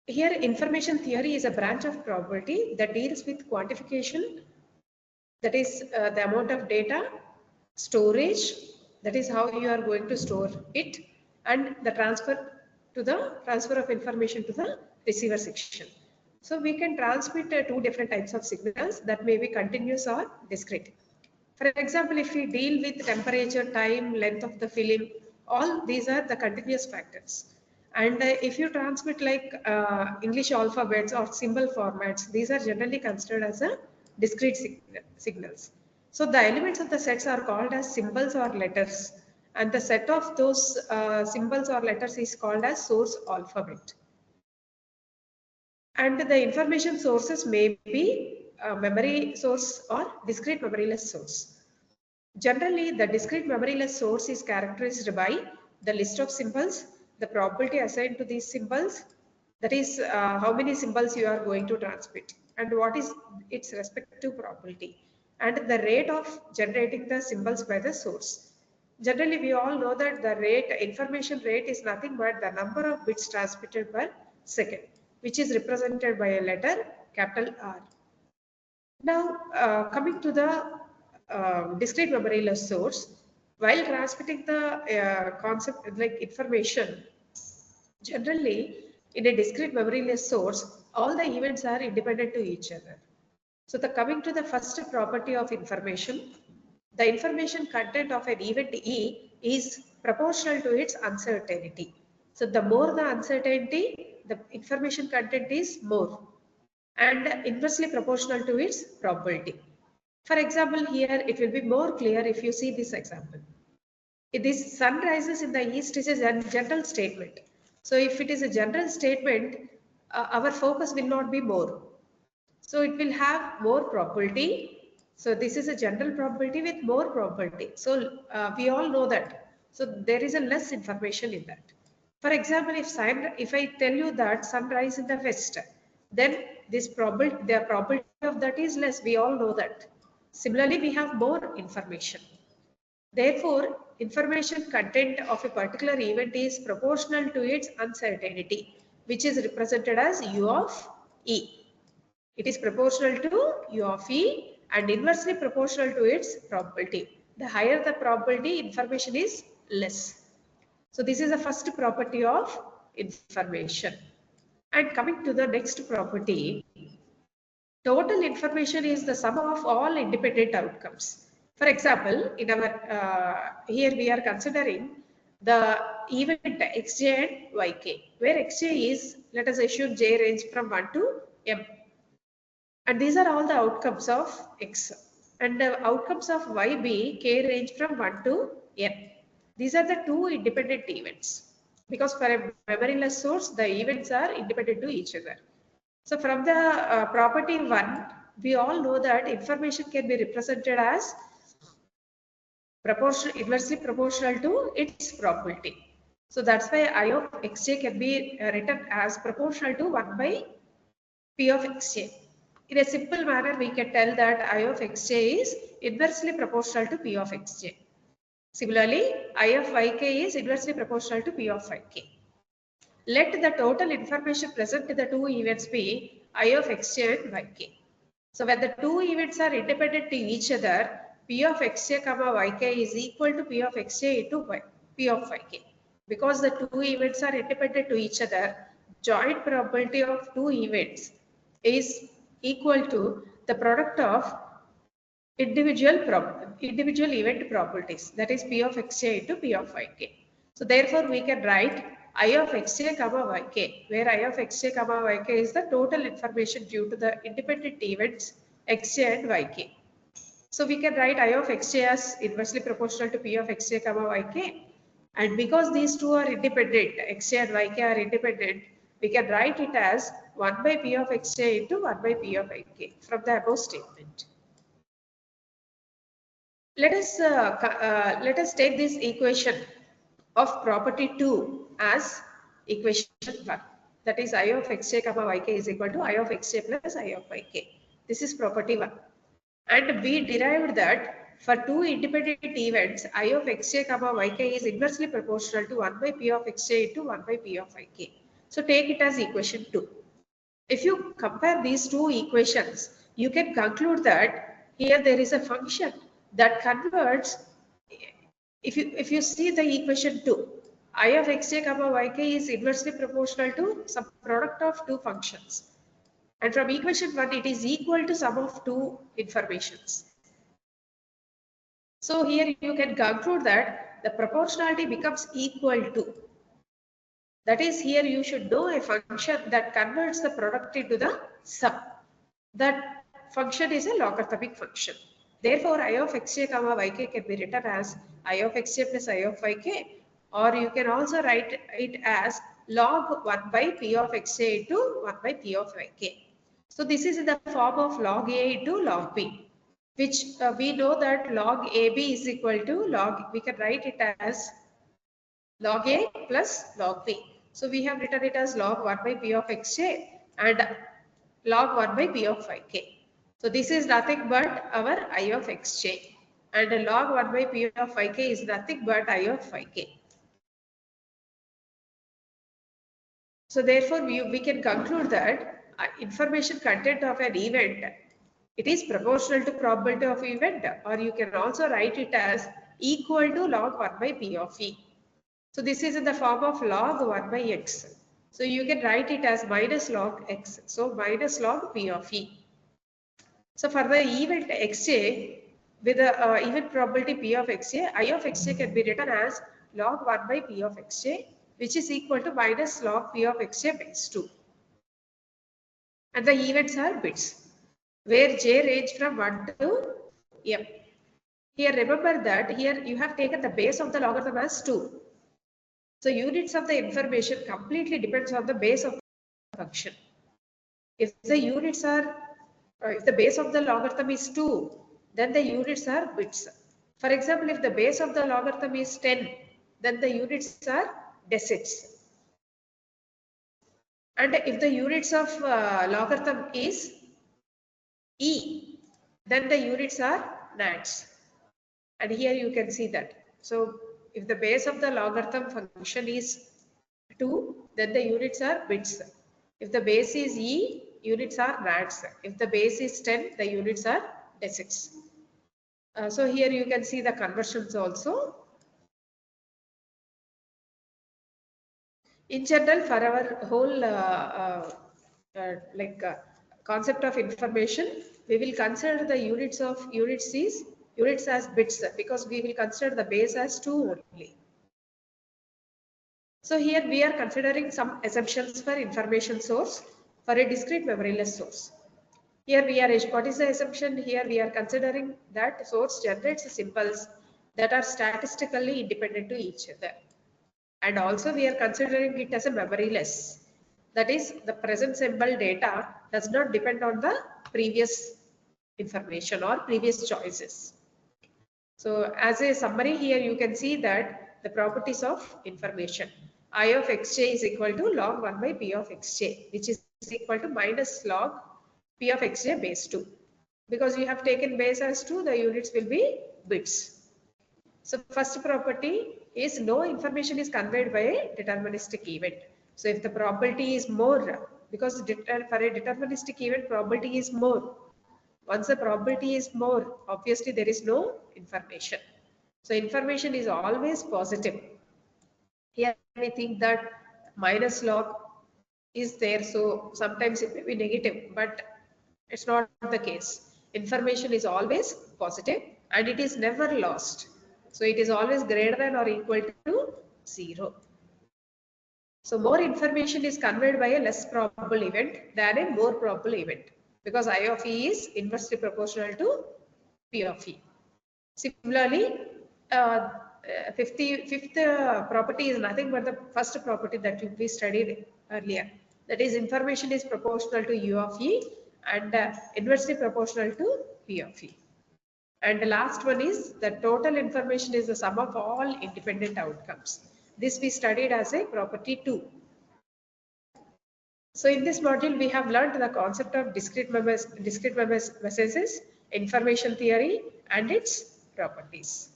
Here, information theory is a branch of probability that deals with quantification, that is the amount of data, storage, that is how you are going to store it, and the transfer of information to the receiver section. So we can transmit two different types of signals that may be continuous or discrete. For example, if we deal with temperature, time, length of the film, all these are the continuous factors. And if you transmit like English alphabets or symbol formats, these are generally considered as a discrete signals. So the elements of the sets are called as symbols or letters, and the set of those symbols or letters is called as source alphabet. And the information sources may be a memory source or discrete memoryless source. Generally, the discrete memoryless source is characterized by the list of symbols, the probability assigned to these symbols, that is how many symbols you are going to transmit and what is its respective probability, and the rate of generating the symbols by the source. Generally, we all know that the information rate is nothing but the number of bits transmitted per second, which is represented by a letter capital R. Now, coming to the discrete memoryless source, while transmitting the concept like information, generally in a discrete memoryless source, all the events are independent to each other. So, coming to the first property of information, the information content of an event E is proportional to its uncertainty. So, the more the uncertainty, the information content is more and inversely proportional to its probability. For example, here it will be more clear if you see this example. If this sun rises in the east is a general statement. So if it is a general statement, our focus will not be more. So it will have more probability. So this is a general probability with more probability. So we all know that. So there is a less information in that. For example, if I tell you that sunrise in the west, then the probability of that is less. We all know that. Similarly, we have more information. Therefore, information content of a particular event is proportional to its uncertainty, which is represented as U of E. It is proportional to U of E and inversely proportional to its probability. The higher the probability, information is less. So this is the first property of information. And coming to the next property, total information is the sum of all independent outcomes. For example, in our here we are considering the event xj and yk, where xj is, let us assume j range from 1 to m. And these are all the outcomes of x. And the outcomes of yb, k range from 1 to n. These are the two independent events. Because for a memoryless source, the events are independent to each other. So from the property 1, we all know that information can be represented as inversely proportional to its probability. So that's why I of xj can be written as proportional to 1 by p of xj. In a simple manner, we can tell that I of xj is inversely proportional to p of xj. Similarly, I of yk is inversely proportional to p of yk. Let the total information present in the two events be I of xj and yk. So when the two events are independent to each other, p of xj comma yk is equal to p of xj into p of yk. Because the two events are independent to each other, joint probability of two events is equal to the product of individual event probabilities, that is p of xj into p of yk. So therefore we can write I of xj comma yk, where I of xj comma yk is the total information due to the independent events xj and yk. So we can write I of xj as inversely proportional to p of xj comma yk, and because these two are independent, xj and yk are independent, we can write it as 1 by p of xj into 1 by p of yk from the above statement. Let us take this equation of property 2 as equation 1. That is I of xj comma yk is equal to I of xj plus I of yk. This is property 1. And we derived that for two independent events, I of xj comma yk is inversely proportional to 1 by p of xj into 1 by p of yk. So take it as equation 2. If you compare these two equations, you can conclude that here there is a function that converts. If you see the equation 2, I of xj comma yk is inversely proportional to some product of two functions. And from equation 1, it is equal to sum of two informations. So here you can conclude that the proportionality becomes equal to. That is, here you should know a function that converts the product into the sum. That function is a logarithmic function. Therefore, I of xj comma yk can be written as I of xj plus I of yk, or you can also write it as log 1 by p of xj into 1 by p of yk. So this is in the form of log a into log b, which we know that log ab is equal to log, we can write it as log a plus log b. So we have written it as log 1 by p of xj and log 1 by p of yk. So this is nothing but our I of xj, and log 1 by p of yk is nothing but I of yk. So therefore we can conclude that information content of an event, it is proportional to probability of event, or you can also write it as equal to log 1 by p of e. So this is in the form of log 1 by x. So you can write it as minus log x. So minus log p of e. So for the event xj with the event probability p of xj, I of xj can be written as log 1 by p of xj, which is equal to minus log p of xj base 2. And the events are bits, where j range from 1 to m. Here remember that here you have taken the base of the logarithm as 2. So units of the information completely depends on the base of the function. If the units are, if the base of the logarithm is 2, then the units are bits. For example, if the base of the logarithm is 10, then the units are decits. And if the units of logarithm is e, then the units are nads. And here you can see that. So if the base of the logarithm function is 2, then the units are bits. If the base is e, units are nads. If the base is 10, the units are decits. So here you can see the conversions also. In general, for our whole concept of information, we will consider the units as bits, because we will consider the base as 2 only. So here we are considering some assumptions for information source for a discrete memoryless source. Here we are, what is the assumption? Here we are considering that source generates symbols that are statistically independent to each other. And also we are considering it as a memoryless. That is, the present symbol data does not depend on the previous information or previous choices. So as a summary here, you can see that the properties of information. I of xj is equal to log 1 by p of xj, which is equal to minus log p of xj base 2. Because you have taken base as 2, the units will be bits. So first property is no information is conveyed by a deterministic event. So if the probability is more, because for a deterministic event, probability is more. Once the probability is more, obviously there is no information. So information is always positive. Here we think that minus log is there, so sometimes it may be negative, but it's not the case. Information is always positive and it is never lost. So it is always greater than or equal to 0. So more information is conveyed by a less probable event than a more probable event, because I of E is inversely proportional to P of E. Similarly, fifth property is nothing but the first property that we studied earlier. That is, information is proportional to U of E and inversely proportional to P of E. And the last one is the total information is the sum of all independent outcomes. This we studied as a property 2. So in this module, we have learned the concept of discrete messages, information theory, and its properties.